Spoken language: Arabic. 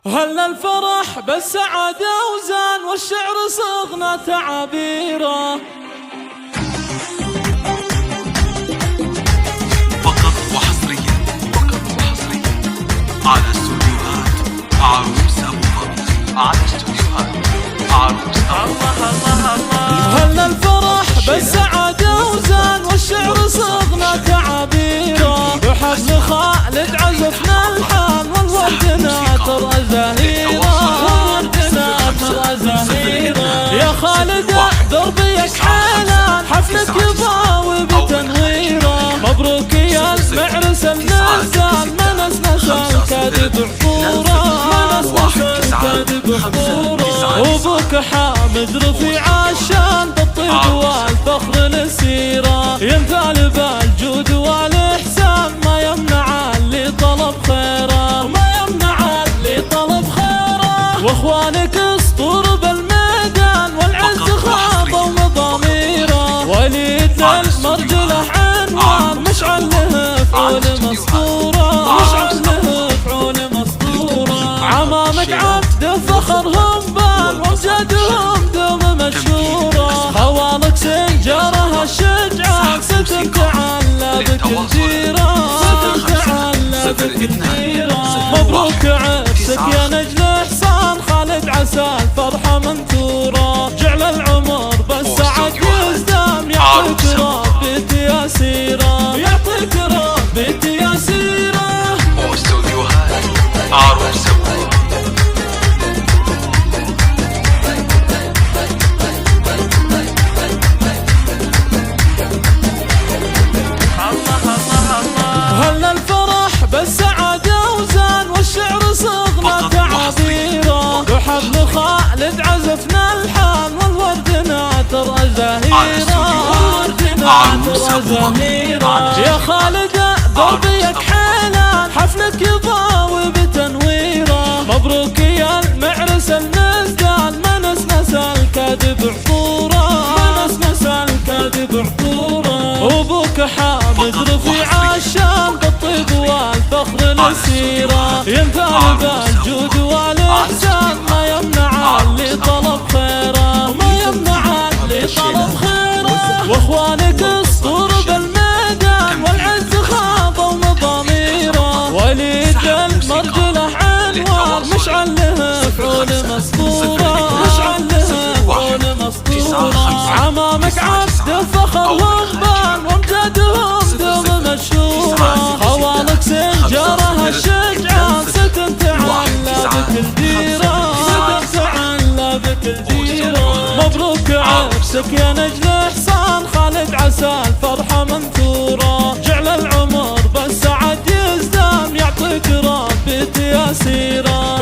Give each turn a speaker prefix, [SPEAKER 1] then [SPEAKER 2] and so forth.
[SPEAKER 1] هلا الفرح بالسعادة وزان والشعر صغنا تعابيره.
[SPEAKER 2] فقط وحصريا على استوديوهات عروس أبو فضل.
[SPEAKER 1] هلا الفرح بالسعادة وزان والشعر صغنا تعابيره. بحفل خالد عزفنا الحان والورد ناطر زهيره. يا خالد دربيك حيلان حفلك يضاوي بتنويره. مبروك يا المعرس النزال منسنس الكاذب حضوره. وابوك حامد رفيع الشان بالطيب والفخر للسيره. ينثال بالجود والاحسان ما يمنع اللي طلب خيره. واخوانك اسطور بالميدان والعز خاضوا مضاميره. وليد المرجله عنوان مشعل له فعول مسطوره. عمامك عبد فخرهم بان وامجادهم دوم مشهوره. خوالك سنجره الشجعان ستتعلى بكل جيره. مبروك عرسك يا نجل حسان خالد عسى الفرحة منثورة. جعل العمر بالسعد يزدان يعطيك ربي تياسيره.
[SPEAKER 2] واستوديوهات عروس أبو
[SPEAKER 1] هلا الفرح بالسعادة وزان والشعر صغنا تعابيره. بحفل خالد عزفنا الحان والورد ناطر زهيره. يا خالد دربيك حيلان حفلك يضاوي بتنويره. مبروك يا المعرس النزال منسنس الكاذب عطوره. وابوك حامد رفيع الشان بالطيب والفخر للسيره. ينثال بالجود والاحسان ما يمنع اللي طلب خيره. واخوانك اسطور بالميدان والعز خاضوا مضاميره. وليد المرجله عنوان مشعل له فعول مسطوره. عمامك عبد فخرهم بان وامجادهم دوم مشهوره. خوالك سنجره الشجعان ستتعلى بكل جيره. مبروك عرسك يا نجل حسان خالد عسى الفرحة منثوره. جعل العمر بالسعد يزدان يعطيك ربي تياسيره.